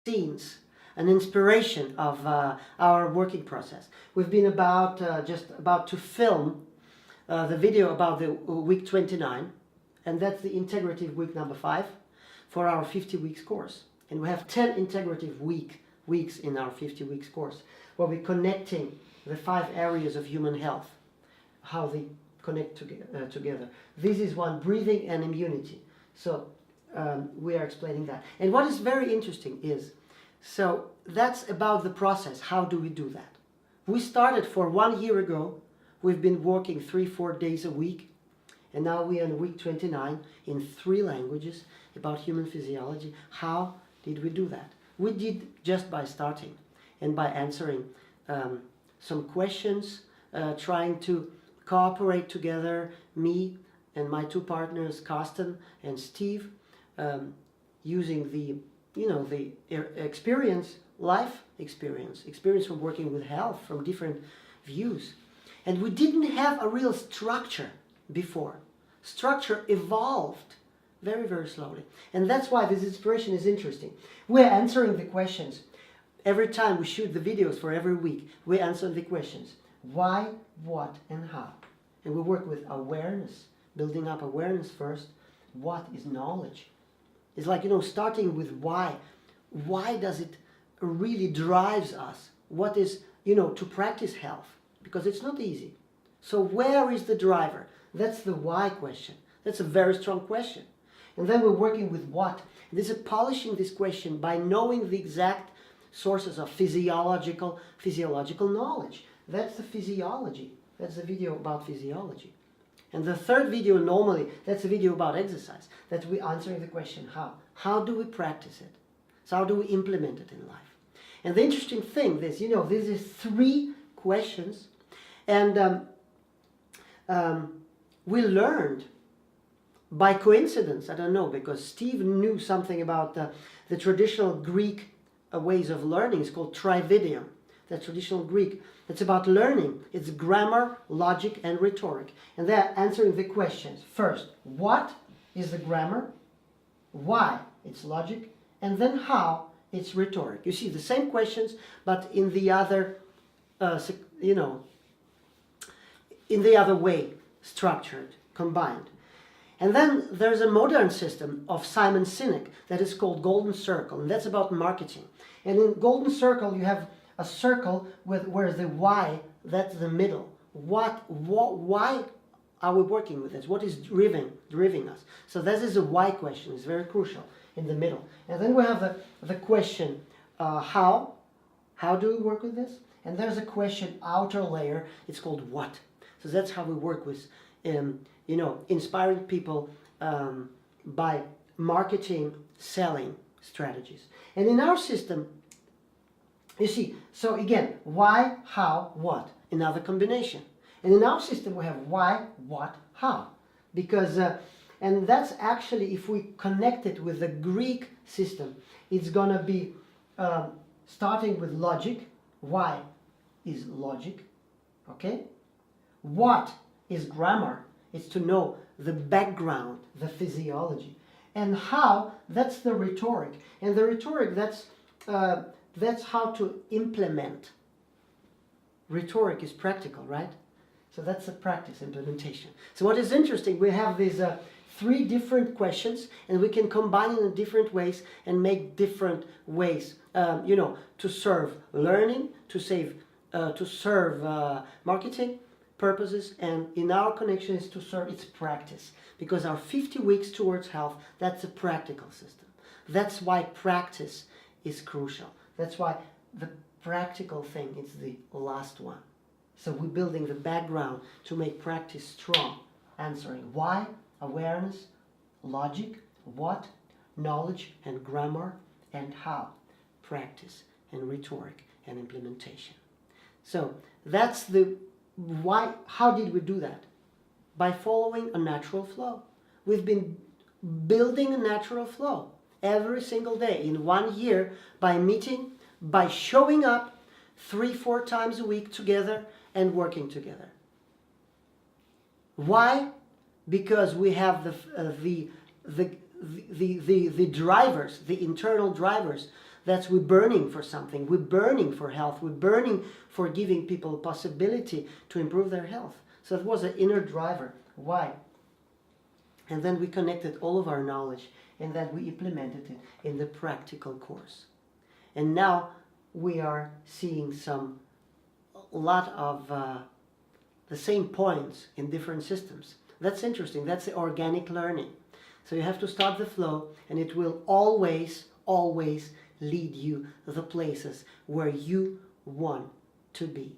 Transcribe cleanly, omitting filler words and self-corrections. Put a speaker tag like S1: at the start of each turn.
S1: scenes, an inspiration of our working process. We've been just about to film the video about the week 29, and that's the integrative week number 5 for our 50 weeks course. And we have 10 integrative weeks in our 50 weeks course, where we're connecting the 5 areas of human health, how they connect together. This is one, breathing and immunity. So we are explaining that. And what is very interesting is, so that's about the process. How do we do that? We started for 1 year ago. We've been working 3-4 days a week. And now we are in week 29 in 3 languages about human physiology. How did we do that? We did just by starting and by answering some questions, trying to cooperate together, me and my 2 partners, Karsten and Steve, using the experience, life experience from working with health from different views. And we didn't have a real structure before. Structure evolved very, very slowly. And that's why this inspiration is interesting. We're answering the questions. Every time we shoot the videos for every week, we answer the questions. Why, what, and how. And we work with awareness, building up awareness first. What is knowledge? It's like, starting with why. Why does it really drives us? What is, to practice health? Because it's not easy. So where is the driver? That's the why question. That's a very strong question. And then we're working with what. This is polishing this question by knowing the exact sources of physiological knowledge. That's the physiology. That's the video about physiology. And the third video, normally, that's a video about exercise. That we're answering the question, how? How do we practice it? So how do we implement it in life? And the interesting thing is, this is 3 questions. And we learned by coincidence, I don't know, because Steve knew something about the traditional Greek ways of learning. It's called trividium. That's traditional Greek. It's about learning. It's grammar, logic, and rhetoric. And they're answering the questions. First, what is the grammar? Why? It's logic. And then how? It's rhetoric. You see, the same questions, but in the other, in the other way, structured, combined. And then there's a modern system of Simon Sinek that is called Golden Circle, and that's about marketing. And in Golden Circle, you have a circle where the why, that's the middle. Why are we working with this? What is driving us? So this is a why question. It's very crucial in the middle. And then we have the question, how? How do we work with this? And there's a question, outer layer. It's called what. So that's how we work with, inspiring people by marketing, selling strategies. And in our system, you see, so again, why, how, what, another combination. And in our system we have why, what, how. Because, and that's actually, if we connect it with the Greek system, it's going to be starting with logic. Why is logic, okay? What is grammar? It's to know the background, the physiology. And how, that's the rhetoric. And the rhetoric, that's how to implement. Rhetoric is practical, right? So that's a practice, implementation. So what is interesting, we have these 3 different questions, and we can combine in different ways and make different ways, to serve learning, to serve marketing purposes, and in our connection is to serve its practice. Because our 50 weeks towards health, that's a practical system. That's why practice is crucial. That's why the practical thing is the last one. So we're building the background to make practice strong. Answering why, awareness, logic, what, knowledge and grammar, and how, practice and rhetoric and implementation. So that's the why. How did we do that? By following a natural flow. We've been building a natural flow every single day in 1 year by meeting, by showing up 3-4 times a week together and working together. Why? Because we have the drivers, the internal drivers That's we're burning for something. We're burning for health. We're burning for giving people a possibility to improve their health. So it was an inner driver. Why? And then we connected all of our knowledge, and then we implemented it in the practical course. And now we are seeing a lot of the same points in different systems. That's interesting. That's the organic learning. So you have to start the flow, and it will always, always lead you to the places where you want to be.